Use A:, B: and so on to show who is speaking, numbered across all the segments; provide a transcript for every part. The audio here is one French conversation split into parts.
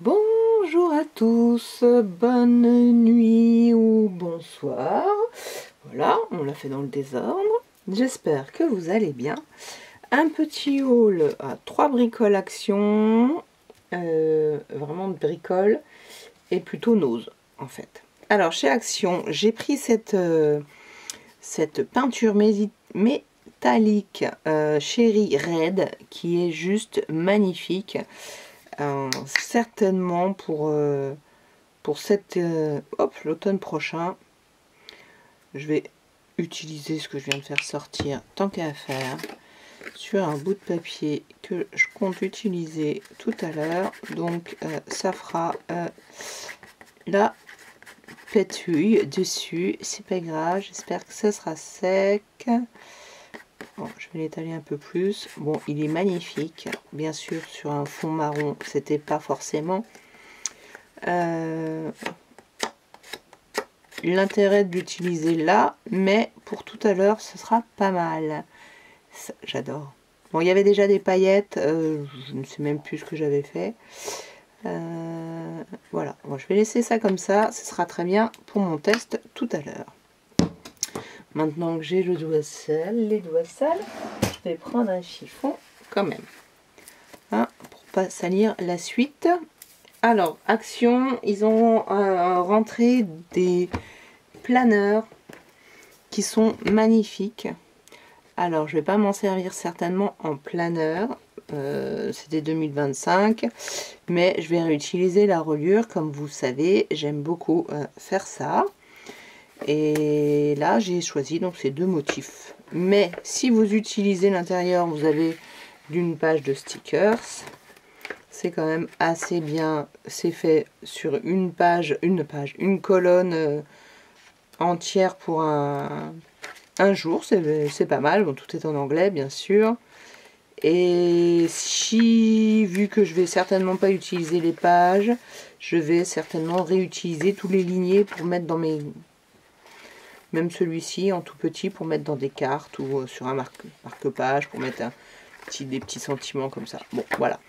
A: Bonjour à tous, bonne nuit ou bonsoir. Voilà, on l'a fait dans le désordre. J'espère que vous allez bien. Un petit haul à 3 bricoles action, vraiment de bricoles et plutôt nose en fait. Alors chez Action, j'ai pris cette peinture métallique Chérie Red qui est juste magnifique. Certainement pour l'automne prochain, je vais utiliser ce que je viens de faire sortir tant qu'à faire sur un bout de papier que je compte utiliser tout à l'heure. Donc ça fera la pétouille dessus, c'est pas grave, j'espère que ça sera sec. Bon, je vais l'étaler un peu plus. Bon, il est magnifique. Bien sûr, sur un fond marron, c'était pas forcément l'intérêt de l'utiliser là, mais pour tout à l'heure, ce sera pas mal. J'adore. Bon, il y avait déjà des paillettes. Je ne sais même plus ce que j'avais fait. Voilà. Bon, je vais laisser ça comme ça. Ce sera très bien pour mon test tout à l'heure. Maintenant que j'ai le doigt sale, les doigts sales, je vais prendre un chiffon quand même, hein, pour pas salir la suite. Alors, Action, ils ont rentré des planeurs qui sont magnifiques. Alors, je vais pas m'en servir certainement en planeur, c'était 2025, mais je vais réutiliser la reliure. Comme vous savez, j'aime beaucoup faire ça. Et là, j'ai choisi donc ces deux motifs. Mais si vous utilisez l'intérieur, vous avez d'une page de stickers. C'est quand même assez bien. C'est fait sur une colonne entière pour un jour. C'est pas mal. Bon, tout est en anglais, bien sûr. Et si, vu que je vais certainement pas utiliser les pages, je vais certainement réutiliser tous les lignées pour mettre dans mes... Même celui-ci en tout petit pour mettre dans des cartes ou sur un marque-page pour mettre des petits sentiments comme ça. Bon, voilà.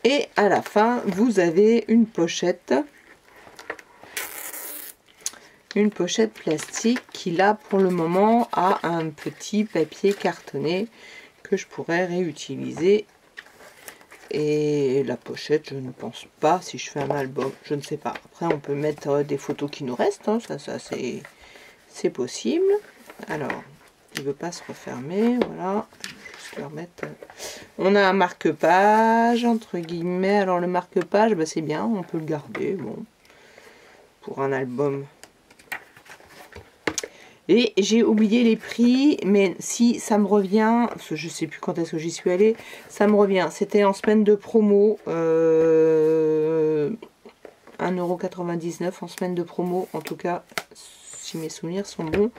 A: Et à la fin, vous avez une pochette plastique qui, là, pour le moment, a un petit papier cartonné que je pourrais réutiliser. Et la pochette, je ne pense pas, si je fais un album, je ne sais pas. Après, on peut mettre des photos qui nous restent, hein, ça c'est possible. Alors, il ne veut pas se refermer, voilà. Je vais remettre. On a un marque-page, entre guillemets. Alors, le marque-page, bah, c'est bien, on peut le garder, bon, pour un album. Et j'ai oublié les prix, mais si ça me revient, parce que je ne sais plus quand est-ce que j'y suis allée, ça me revient. C'était en semaine de promo, 1,99 € en semaine de promo, en tout cas, si mes souvenirs sont bons.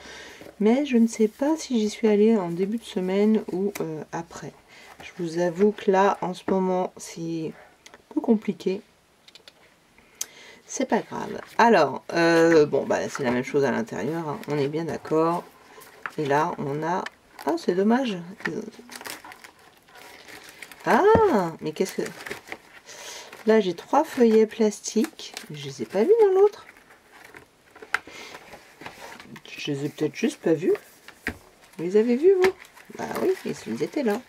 A: Mais je ne sais pas si j'y suis allée en début de semaine ou après. Je vous avoue que là, en ce moment, c'est un peu compliqué. C'est pas grave. Alors, bon, bah, c'est la même chose à l'intérieur, hein, on est bien d'accord. Et là, on a... Ah, c'est dommage. Ah, mais qu'est-ce que... Là, j'ai 3 feuillets plastiques. Je les ai pas vus dans l'autre. Je les ai peut-être juste pas vus. Vous les avez vus, vous? Bah oui, ils étaient là.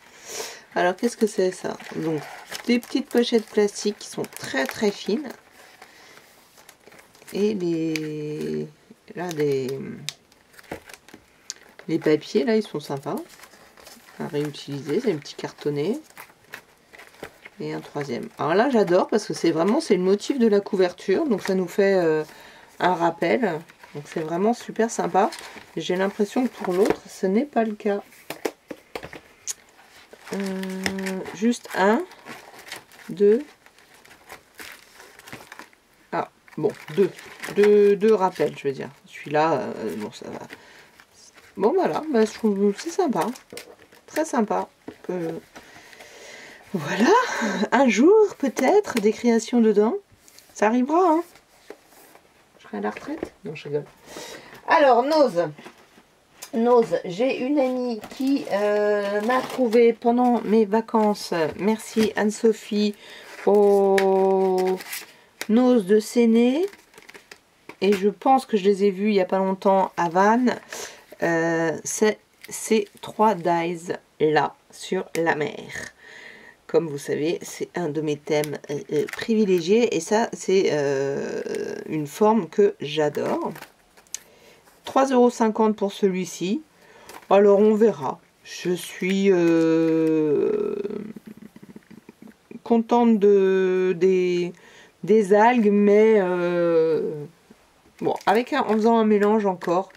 A: Alors, qu'est-ce que c'est ça? Donc, des petites pochettes plastiques qui sont très très fines. Et les papiers, là, ils sont sympas à réutiliser. C'est un petit cartonné. Et un troisième. Alors là, j'adore parce que c'est vraiment, c'est le motif de la couverture. Donc, ça nous fait un rappel. Donc, c'est vraiment super sympa. J'ai l'impression que pour l'autre, ce n'est pas le cas. Juste 1, 2. Ah, bon, deux rappels, je veux dire. Celui-là, bon, ça va. Bon, voilà, bah, je trouve c'est sympa. Très sympa. Voilà, un jour, peut-être, des créations dedans. Ça arrivera, hein. Je serai à la retraite. Non, je rigole. Alors, Nose, j'ai une amie qui m'a trouvé pendant mes vacances, merci Anne-Sophie, aux Nose de Séné. Et je pense que je les ai vus il n'y a pas longtemps à Vannes. C'est ces 3 dies là sur la mer. Comme vous savez, c'est un de mes thèmes privilégiés. Et ça, c'est une forme que j'adore. 3,50 € pour celui-ci. Alors, on verra. Je suis contente des algues, mais bon, en faisant un mélange encore,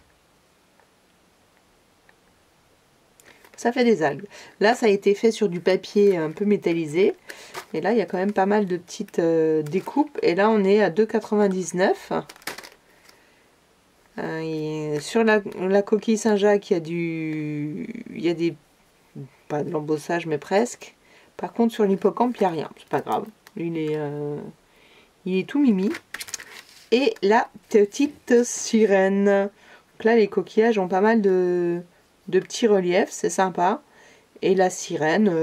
A: ça fait des algues. Là, ça a été fait sur du papier un peu métallisé. Et là, il y a quand même pas mal de petites découpes. Et là, on est à 2,99 €. Sur la coquille Saint-Jacques, il y a des, pas de l'embossage, mais presque. Par contre, sur l'hippocampe, il n'y a rien. C'est pas grave. Il est tout mimi. Et la petite sirène. Donc là, les coquillages ont pas mal de petits reliefs. C'est sympa. Et la sirène,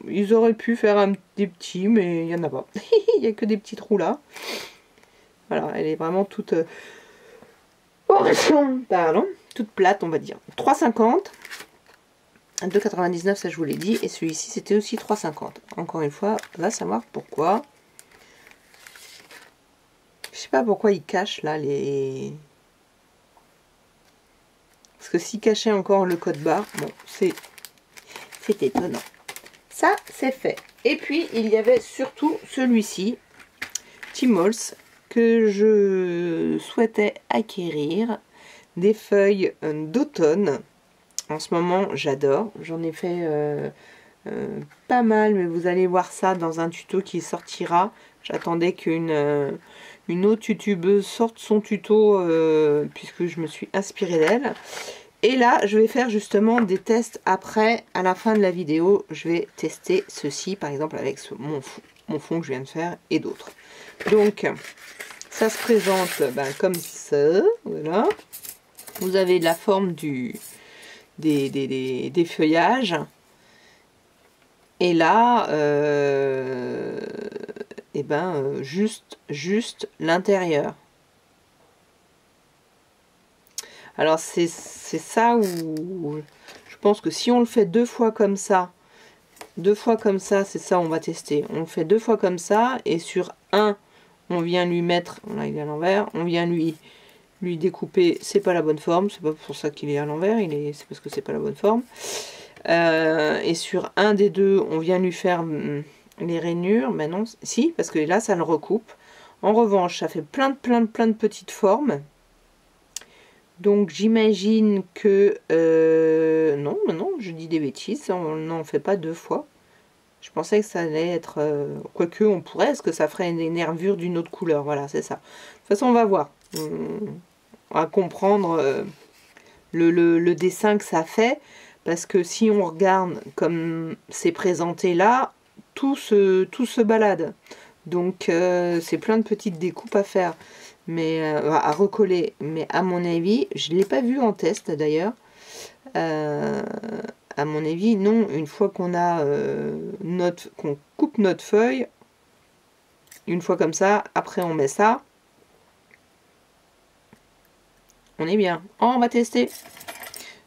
A: ils auraient pu faire des petits, mais il n'y en a pas. Il n'y a que des petits trous là. Voilà, elle est vraiment toute... pardon, toute plate, on va dire. 3,50 €. 2,99 €, ça je vous l'ai dit. Et celui-ci, c'était aussi 3,50 €. Encore une fois, on va savoir pourquoi. Je sais pas pourquoi ils cachent là les... Parce que s'ils cachaient encore le code barre, bon, c'est étonnant. Ça, c'est fait. Et puis, il y avait surtout celui-ci, Timols, que je souhaitais acquérir. Des feuilles d'automne. En ce moment, j'adore. J'en ai fait pas mal, mais vous allez voir ça dans un tuto qui sortira. J'attendais qu'une autre youtubeuse sorte son tuto, puisque je me suis inspirée d'elle. Et là, je vais faire justement des tests après, à la fin de la vidéo. Je vais tester ceci, par exemple, avec mon fond que je viens de faire et d'autres. Donc, ça se présente comme ça. Voilà. Vous avez la forme des feuillages. Et là, juste l'intérieur. Alors, c'est ça où je pense que si on le fait 2 fois comme ça, c'est ça on va tester. On le fait 2 fois comme ça, et sur un, on vient lui mettre, là il est à l'envers, on vient lui découper, c'est pas la bonne forme, c'est pas pour ça qu'il est à l'envers, c'est parce que c'est pas la bonne forme. Et sur un des deux, on vient lui faire les rainures, mais non, si, parce que là ça le recoupe. En revanche, ça fait plein de petites formes. Donc j'imagine que... non, je dis des bêtises, on n'en fait pas 2 fois. Je pensais que ça allait être... quoique on pourrait, est-ce que ça ferait des nervures d'une autre couleur? Voilà, c'est ça. De toute façon, on va voir. On va comprendre le dessin que ça fait. Parce que si on regarde comme c'est présenté là, tout se balade. Donc c'est plein de petites découpes à faire. Mais à recoller, mais à mon avis, je ne l'ai pas vu en test d'ailleurs, à mon avis non, une fois qu'on a qu'on coupe notre feuille, une fois comme ça, après on met ça, on est bien. Oh, on va tester,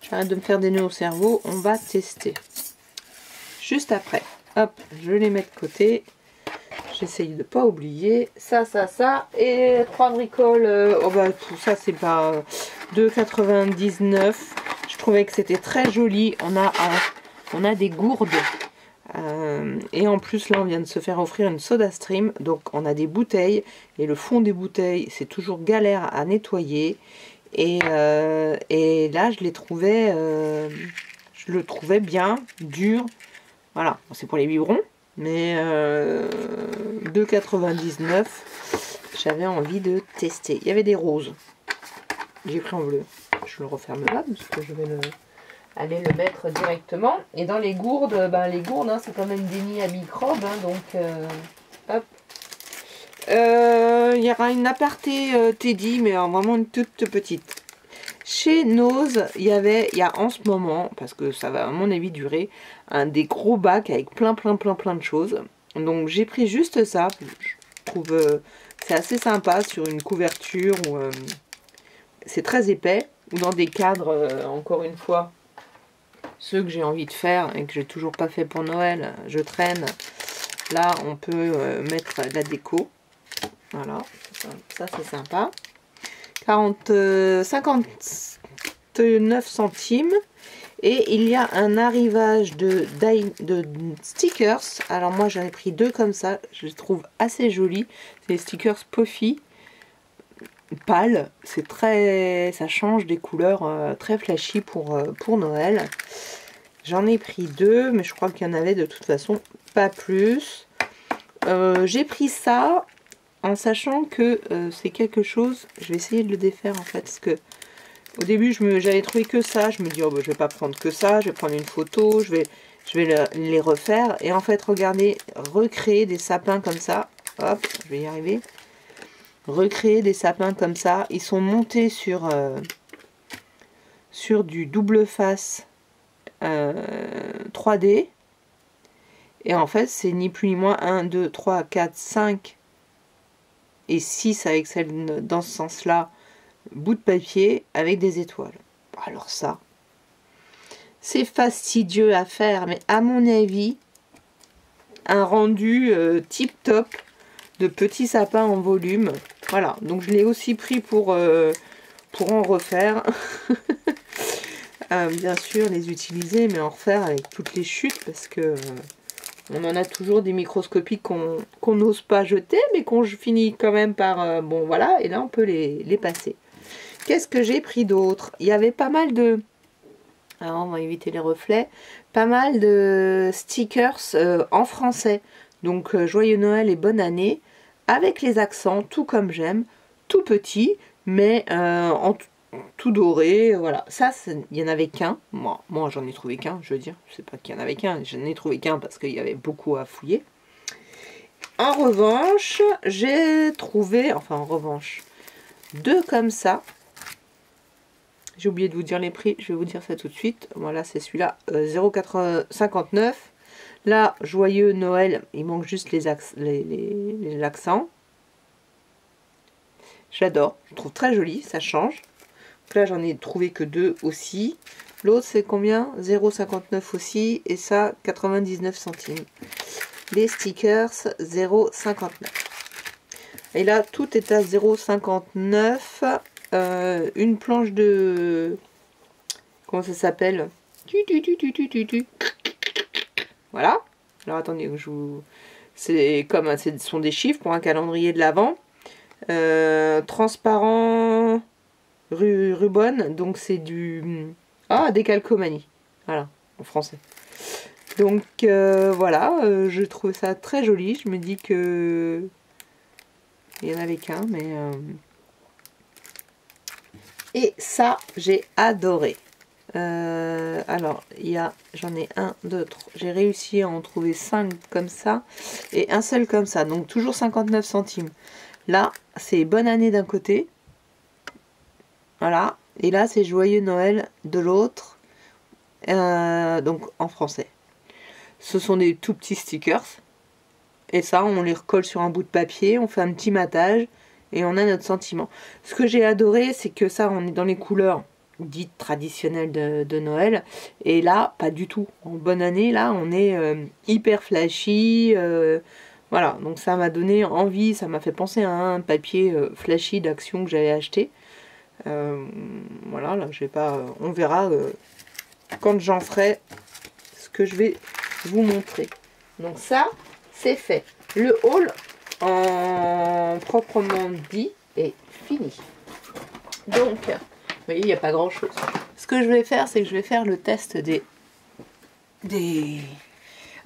A: j'arrête de me faire des nœuds au cerveau, on va tester juste après. Hop, je les mets de côté. J'essaye de ne pas oublier ça, et 3 bricoles, tout ça c'est pas 2,99 €. Je trouvais que c'était très joli. On a des gourdes, et en plus là on vient de se faire offrir une Soda Stream, donc on a des bouteilles, et le fond des bouteilles c'est toujours galère à nettoyer, et là je le trouvais bien dur. Voilà, c'est pour les biberons. Mais 2,99 €, j'avais envie de tester. Il y avait des roses. J'ai pris en bleu. Je le referme là, parce que je vais aller le mettre directement. Et dans les gourdes, les gourdes, hein, c'est quand même des nids à microbes. Hein, donc, hop. Il y aura une aparté Teddy, mais vraiment une toute petite. Chez Nose, il y a en ce moment, parce que ça va à mon avis durer, des gros bacs avec plein de choses. Donc j'ai pris juste ça. Je trouve c'est assez sympa sur une couverture où c'est très épais. Ou dans des cadres, encore une fois, ceux que j'ai envie de faire et que j'ai toujours pas fait pour Noël, je traîne. Là, on peut mettre de la déco. Voilà, ça c'est sympa. 59 centimes. Et il y a un arrivage de stickers. Alors moi j'en ai pris 2 comme ça. Je les trouve assez jolis. C'est des stickers Puffy. Pâles. C'est très... Ça change des couleurs très flashy pour Noël. J'en ai pris 2. Mais je crois qu'il y en avait de toute façon pas plus. J'ai pris ça en sachant que c'est quelque chose... Je vais essayer de le défaire en fait. Parce que au début j'avais trouvé que ça. Je me dis oh, bah, je vais pas prendre que ça. Je vais prendre une photo. Je vais les refaire. Et en fait regardez, recréer des sapins comme ça. Hop, je vais y arriver. Recréer des sapins comme ça. Ils sont montés sur du double face 3D. Et en fait, c'est ni plus ni moins 1, 2, 3, 4, 5 et 6 avec celle dans ce sens-là, bout de papier avec des étoiles. Alors ça, c'est fastidieux à faire, mais à mon avis, un rendu tip-top de petits sapins en volume. Voilà, donc je l'ai aussi pris pour en refaire. Bien sûr, les utiliser, mais en refaire avec toutes les chutes, parce que... on en a toujours des microscopiques qu'on n'ose pas jeter, mais qu'on finit quand même par... bon, voilà, et là, on peut les passer. Qu'est-ce que j'ai pris d'autre? Il y avait pas mal de... alors, on va éviter les reflets. Pas mal de stickers en français. Donc, Joyeux Noël et Bonne Année, avec les accents, tout comme j'aime. Tout petit, mais en tout doré, voilà. Ça, il n'y en avait qu'un. Moi j'en ai trouvé qu'un, je veux dire. Je sais pas qu'il y en avait qu'un. J'en ai trouvé qu'un parce qu'il y avait beaucoup à fouiller. En revanche, j'ai trouvé... enfin, en revanche, 2 comme ça. J'ai oublié de vous dire les prix. Je vais vous dire ça tout de suite. Voilà, c'est celui-là. 0,59. Là, Joyeux Noël. Il manque juste les accents. J'adore. Je trouve très joli. Ça change. Donc là, j'en ai trouvé que 2 aussi. L'autre, c'est combien? 0,59 aussi. Et ça, 99 centimes. Les stickers, 0,59. Et là, tout est à 0,59. Une planche de... comment ça s'appelle? Voilà. Alors, attendez, je vous... c'est comme... ce sont des chiffres pour un calendrier de l'Avent. Transparent... Rubon, donc c'est du... ah, décalcomanie. Voilà, en français. Donc, voilà, je trouve ça très joli. Je me dis que... il y en avait qu'un, mais... et ça, j'ai adoré. Alors, j'en ai 1, 2, 3. J'ai réussi à en trouver 5 comme ça. Et un seul comme ça. Donc, toujours 59 centimes. Là, c'est Bonne Année d'un côté. Voilà, et là c'est Joyeux Noël de l'autre, donc en français. Ce sont des tout petits stickers, et ça on les recolle sur un bout de papier, on fait un petit matage, et on a notre sentiment. Ce que j'ai adoré, c'est que ça on est dans les couleurs dites traditionnelles de Noël, et là pas du tout. En Bonne Année, là on est hyper flashy, voilà, donc ça m'a donné envie, ça m'a fait penser à un papier flashy d'action que j'avais acheté. Voilà, là je vais pas... on verra quand j'en ferai ce que je vais vous montrer. Donc ça, c'est fait. Le haul, en proprement dit, est fini. Donc, vous voyez, il n'y a pas grand chose. Ce que je vais faire, c'est que je vais faire le test des...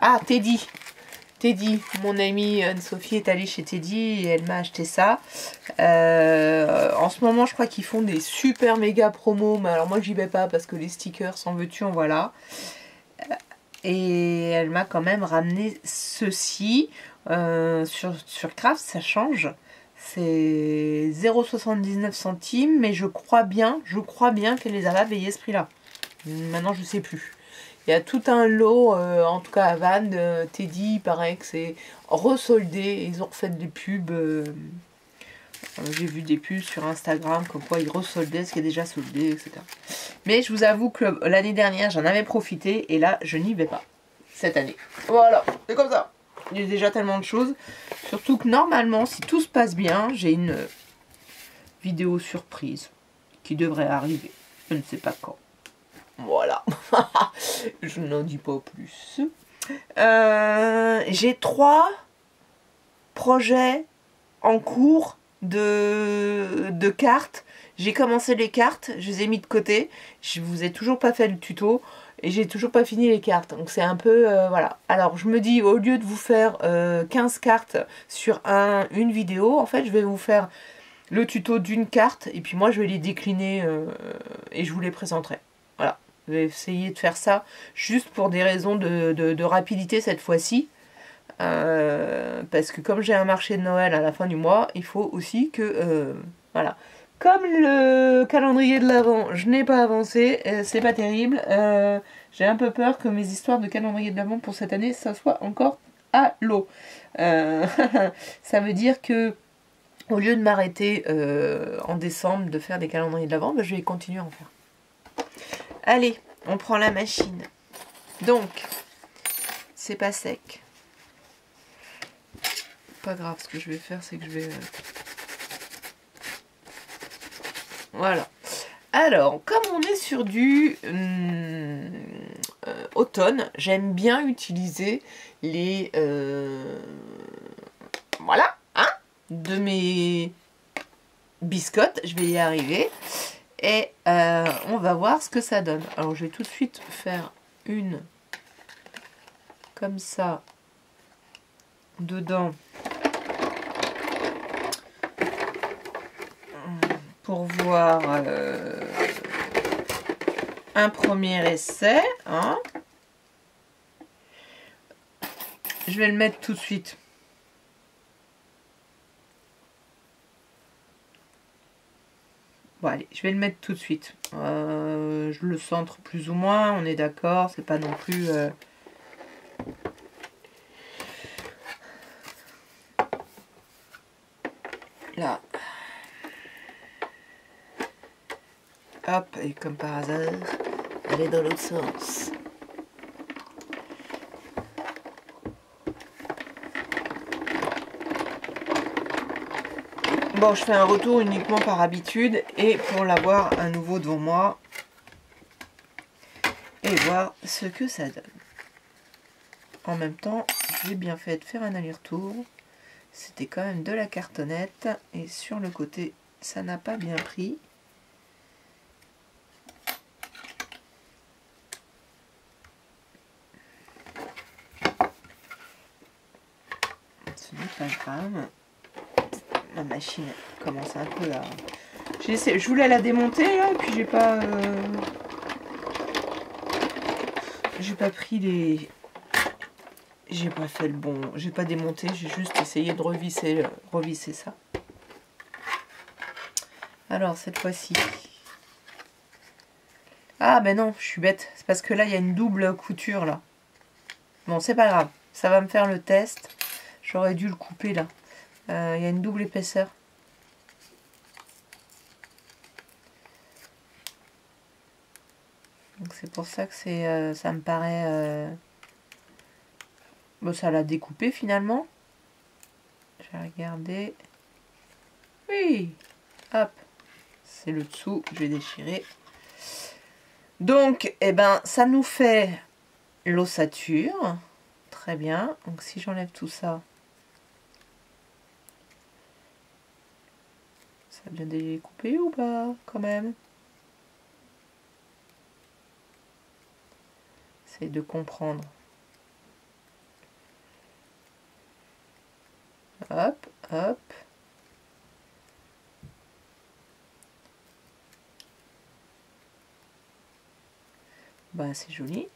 A: ah, Teddy. Teddy, mon amie Anne-Sophie est allée chez Teddy et elle m'a acheté ça. En ce moment, je crois qu'ils font des super méga promos, mais alors moi, j'y vais pas parce que les stickers, en veux-tu, en voilà. Et elle m'a quand même ramené ceci. Sur Craft, ça change. C'est 0,79 centimes, mais je crois bien qu'elle les a pas payés ce prix-là. Maintenant, je sais plus. Il y a tout un lot, en tout cas à Vannes, Teddy, il paraît que c'est resoldé. Ils ont refait des pubs. J'ai vu des pubs sur Instagram comme quoi ils resoldaient ce qui est déjà soldé, etc. Mais je vous avoue que l'année dernière, j'en avais profité et là, je n'y vais pas. Cette année. Voilà, c'est comme ça. Il y a déjà tellement de choses. Surtout que normalement, si tout se passe bien, j'ai une vidéo surprise qui devrait arriver. Je ne sais pas quand. Voilà. Je n'en dis pas plus. J'ai 3 projets en cours de cartes. J'ai commencé les cartes, je les ai mis de côté. Je vous ai toujours pas fait le tuto et j'ai toujours pas fini les cartes. Donc c'est un peu voilà. Alors je me dis, au lieu de vous faire 15 cartes sur une vidéo, en fait je vais vous faire le tuto d'une carte et puis moi je vais les décliner et je vous les présenterai. Voilà. Je vais essayer de faire ça juste pour des raisons de rapidité cette fois-ci. Parce que comme j'ai un marché de Noël à la fin du mois, il faut aussi que voilà. Comme le calendrier de l'Avent, je n'ai pas avancé, c'est pas terrible. J'ai un peu peur que mes histoires de calendrier de l'Avent pour cette année, ça soit encore à l'eau. Ça veut dire que au lieu de m'arrêter en décembre de faire des calendriers de l'Avent, bah, je vais continuer à en faire. Allez, on prend la machine. Donc, c'est pas sec. Pas grave, ce que je vais faire, c'est que je vais... Voilà. Alors, comme on est sur du automne, j'aime bien utiliser les... voilà, hein, de mes biscottes. Je vais y arriver. Et on va voir ce que ça donne. Alors, je vais tout de suite faire une comme ça dedans. Pour voir un premier essai. Hein. Je vais le mettre tout de suite. Bon, allez, je vais le mettre tout de suite. Je le centre plus ou moins, on est d'accord. C'est pas non plus... Là. Hop, et comme par hasard, elle est dans l'autre sens. Bon, je fais un retour uniquement par habitude et pour l'avoir à nouveau devant moi et voir ce que ça donne. En même temps, j'ai bien fait de faire un aller-retour. C'était quand même de la cartonnette et sur le côté, ça n'a pas bien pris. Ce n'est pas grave. La machine commence un peu à... Je voulais la démonter là, et puis j'ai pas pris les... J'ai pas fait le bon... J'ai pas démonté, j'ai juste essayé de revisser ça. Alors, cette fois-ci... Ah, ben non, je suis bête. C'est parce que là, il y a une double couture, là. Bon, c'est pas grave. Ça va me faire le test. J'aurais dû le couper, là. Il y a une double épaisseur. Donc, c'est pour ça que ça me paraît... Bon, ça l'a découpé, finalement. Je vais regarder. Oui. Hop. C'est le dessous. Je vais déchirer. Donc, eh ben, ça nous fait l'ossature. Très bien. Donc, si j'enlève tout ça, ça a bien découpé ou pas, quand même? C'est de comprendre. Hop, hop. Bah, c'est joli.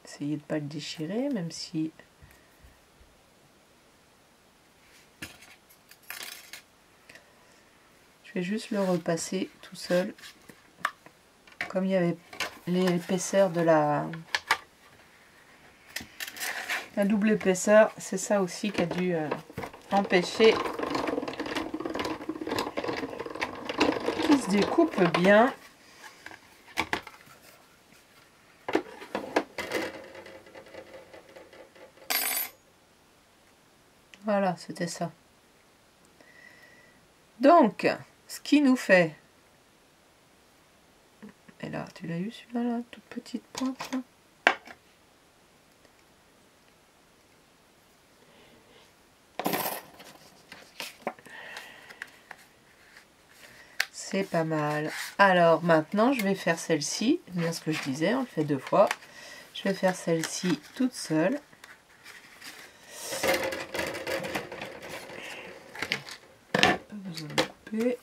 A: Essayez de ne pas le déchirer, même si... Je vais juste le repasser tout seul. Comme il y avait l'épaisseur de la double épaisseur. C'est ça aussi qui a dû empêcher qu'il se découpe bien. Voilà, c'était ça. Donc, ce qui nous fait... Et là, tu l'as eu celui-là, là, toute petite pointe, là. C'est pas mal. Alors, maintenant, je vais faire celle-ci. Bien ce que je disais, on le fait 2 fois. Je vais faire celle-ci toute seule. Pas besoin de couper.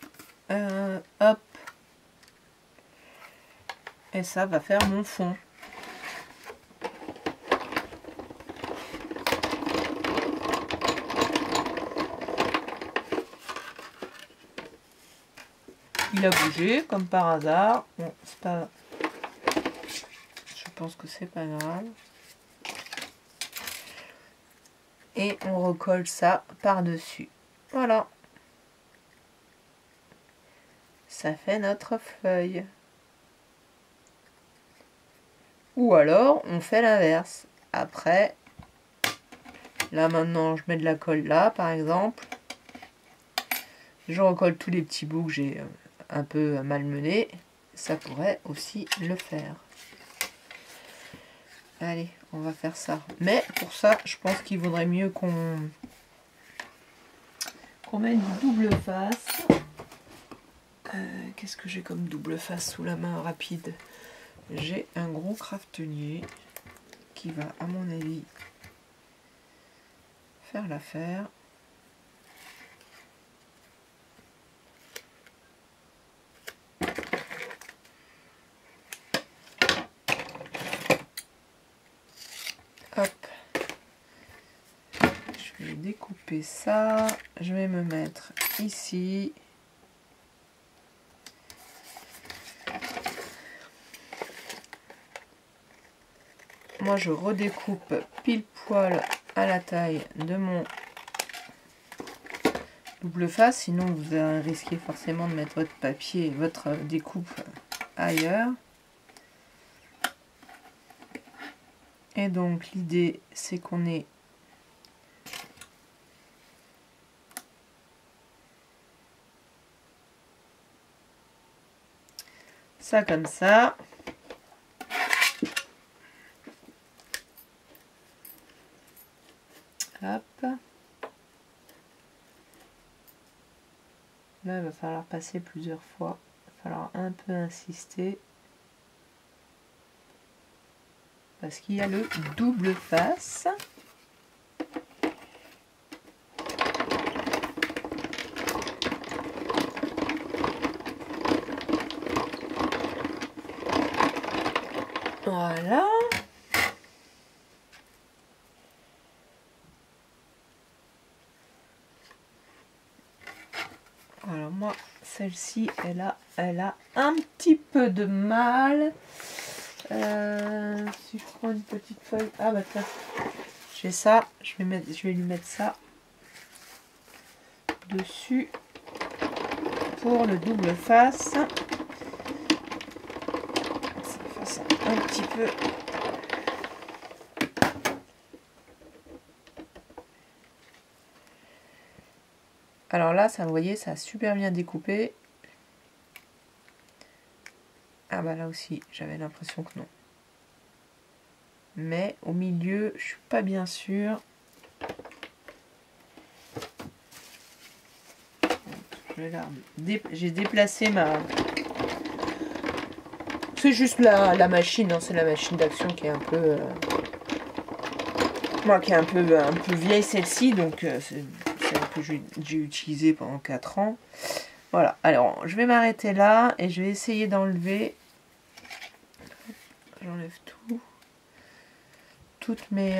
A: Hop. Et ça va faire mon fond. Il a bougé comme par hasard. Bon, c'est pas... Je pense que c'est pas grave. Et on recolle ça par-dessus. Voilà. Ça fait notre feuille. Ou alors, on fait l'inverse. Après, là maintenant, je mets de la colle là, par exemple. Je recolle tous les petits bouts que j'ai un peu malmenés. Ça pourrait aussi le faire. Allez, on va faire ça. Mais pour ça, je pense qu'il vaudrait mieux qu'on mette du double face. Qu'est-ce que j'ai comme double face sous la main rapide? J'ai un gros craftelier qui va, à mon avis, faire l'affaire. Hop. Je vais découper ça. Je vais me mettre ici. Moi, je redécoupe pile poil à la taille de mon double face. Sinon, vous risquez forcément de mettre votre papier, votre découpe ailleurs. Et donc, l'idée, c'est qu'on ait ça comme ça. Hop. Là, il va falloir passer plusieurs fois. Il va falloir un peu insister. Parce qu'il y a le double face. Voilà. Alors moi, celle-ci, elle a un petit peu de mal. Si je prends une petite feuille, ah bah tiens, j'ai ça. Je vais lui mettre ça dessus pour le double face. Ça fasse un petit peu. Alors là, ça, vous voyez, ça a super bien découpé. Ah bah là aussi, j'avais l'impression que non. Mais au milieu, je suis pas bien sûre. J'ai déplacé ma... C'est juste la machine, hein, c'est la machine d'action qui est un peu... Moi, qui est un peu vieille celle-ci, donc c'est celle que j'ai utilisée pendant 4 ans. Voilà, alors je vais m'arrêter là et je vais essayer d'enlever... J'enlève tout. Toutes mes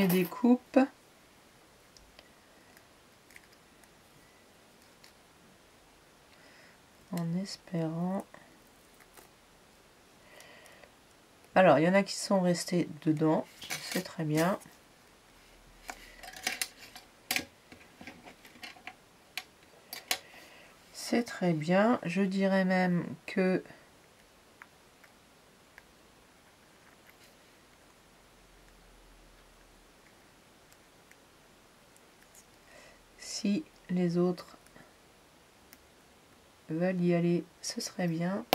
A: découpes. En espérant. Alors, il y en a qui sont restés dedans, c'est très bien. C'est très bien. Je dirais même que si les autres veulent y aller, ce serait bien.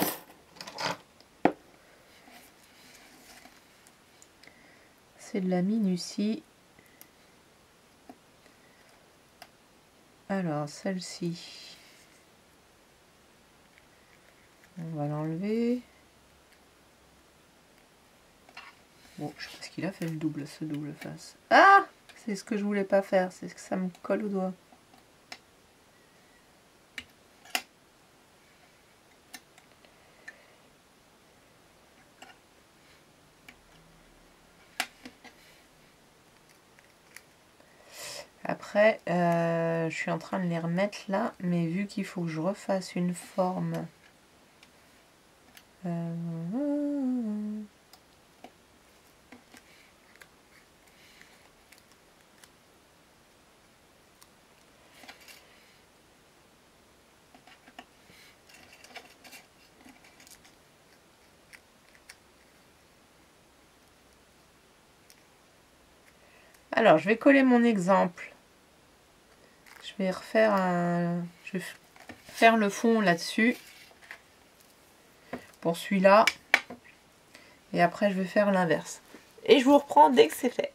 A: C'est de la minutie. Alors, celle-ci, on va l'enlever. Bon, je sais pas ce qu'il a fait le double, ce double face. Ah! C'est ce que je voulais pas faire, c'est que ça me colle au doigt. Après, je suis en train de les remettre là, mais vu qu'il faut que je refasse une forme... Alors, je vais coller mon exemple. Je vais refaire un... Je vais faire le fond là-dessus. Pour celui-là. Et après, je vais faire l'inverse. Et je vous reprends dès que c'est fait.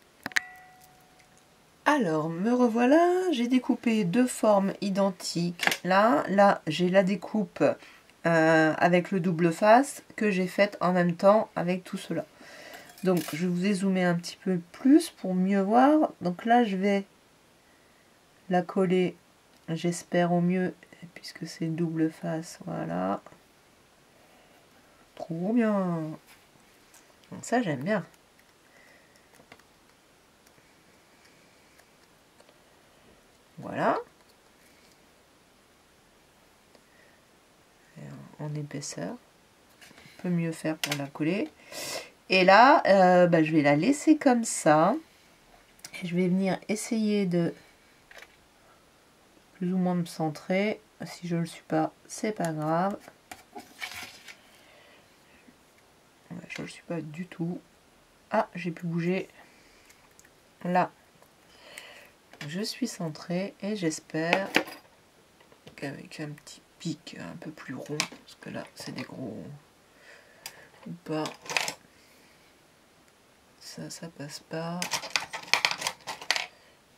A: Alors, me revoilà. J'ai découpé deux formes identiques. Là, j'ai la découpe avec le double face que j'ai faite en même temps avec tout cela. Donc, je vous ai zoomé un petit peu plus pour mieux voir. Donc là, je vais la coller, j'espère au mieux, puisque c'est double face. Voilà. Trop bien. Donc ça, j'aime bien. Voilà. Et en épaisseur. On peut mieux faire pour la coller. Et là, je vais la laisser comme ça. Et je vais venir essayer de plus ou moins me centrer. Si je ne le suis pas, c'est pas grave. Ouais, je ne le suis pas du tout. Ah, j'ai pu bouger. Là, je suis centrée et j'espère qu'avec un petit pic un peu plus rond, parce que là, c'est des gros ou pas. Ça passe pas.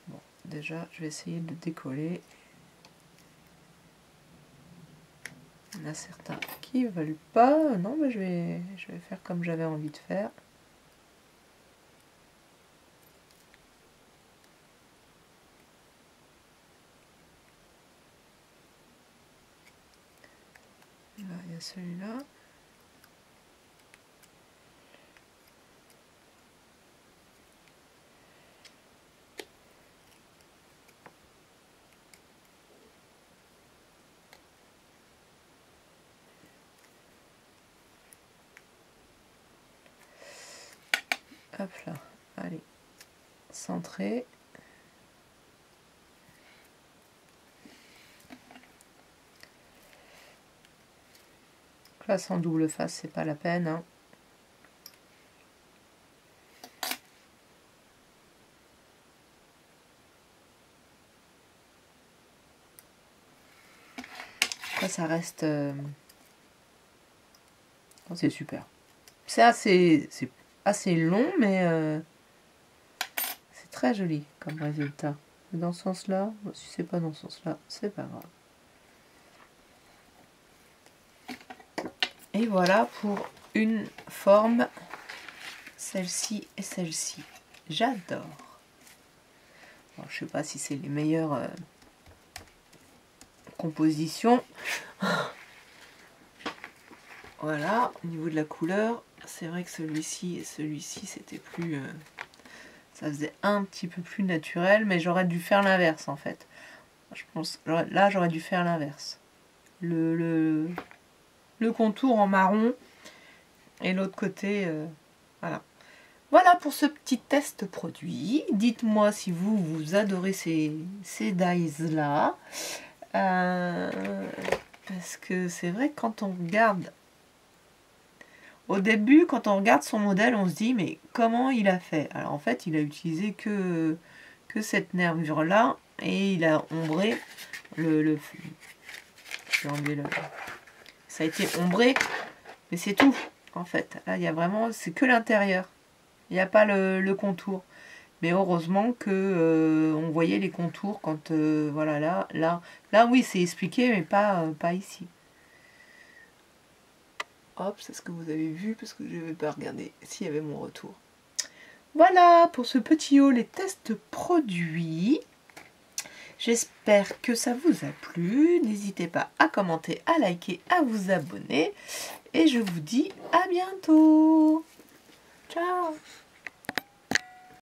A: Bon, déjà, je vais essayer de décoller. Il y en a certains qui veulent pas. Non, mais je vais faire comme j'avais envie de faire. Là, il y a celui-là. Hop là, allez, centré. Là, sans double face, c'est pas la peine. Hein. Là, ça reste... Oh, c'est super. C'est assez long, mais c'est très joli comme résultat. Dans ce sens-là, si c'est pas dans ce sens-là, c'est pas grave. Et voilà pour une forme, celle-ci et celle-ci. J'adore. Bon, je sais pas si c'est les meilleures compositions. Voilà, au niveau de la couleur, c'est vrai que celui-ci et celui-ci, c'était plus... ça faisait un petit peu plus naturel, mais j'aurais dû faire l'inverse en fait. Je pense, là, j'aurais dû faire l'inverse. le contour en marron et l'autre côté, voilà. Voilà pour ce petit test produit. Dites-moi si vous adorez ces dies-là. Parce que c'est vrai que quand on regarde, au début, quand on regarde son modèle, on se dit, mais comment il a fait? Alors en fait, il a utilisé que cette nervure-là, et il a ombré je vais enlever ça a été ombré, mais c'est tout, en fait. Là, il y a vraiment, c'est que l'intérieur. Il n'y a pas le contour. Mais heureusement que on voyait les contours quand, voilà, là, oui, c'est expliqué, mais pas ici. Hop, c'est ce que vous avez vu, parce que je ne vais pas regarder s'il y avait mon retour. Voilà pour ce petit haul et test produit. J'espère que ça vous a plu. N'hésitez pas à commenter, à liker, à vous abonner. Et je vous dis à bientôt. Ciao.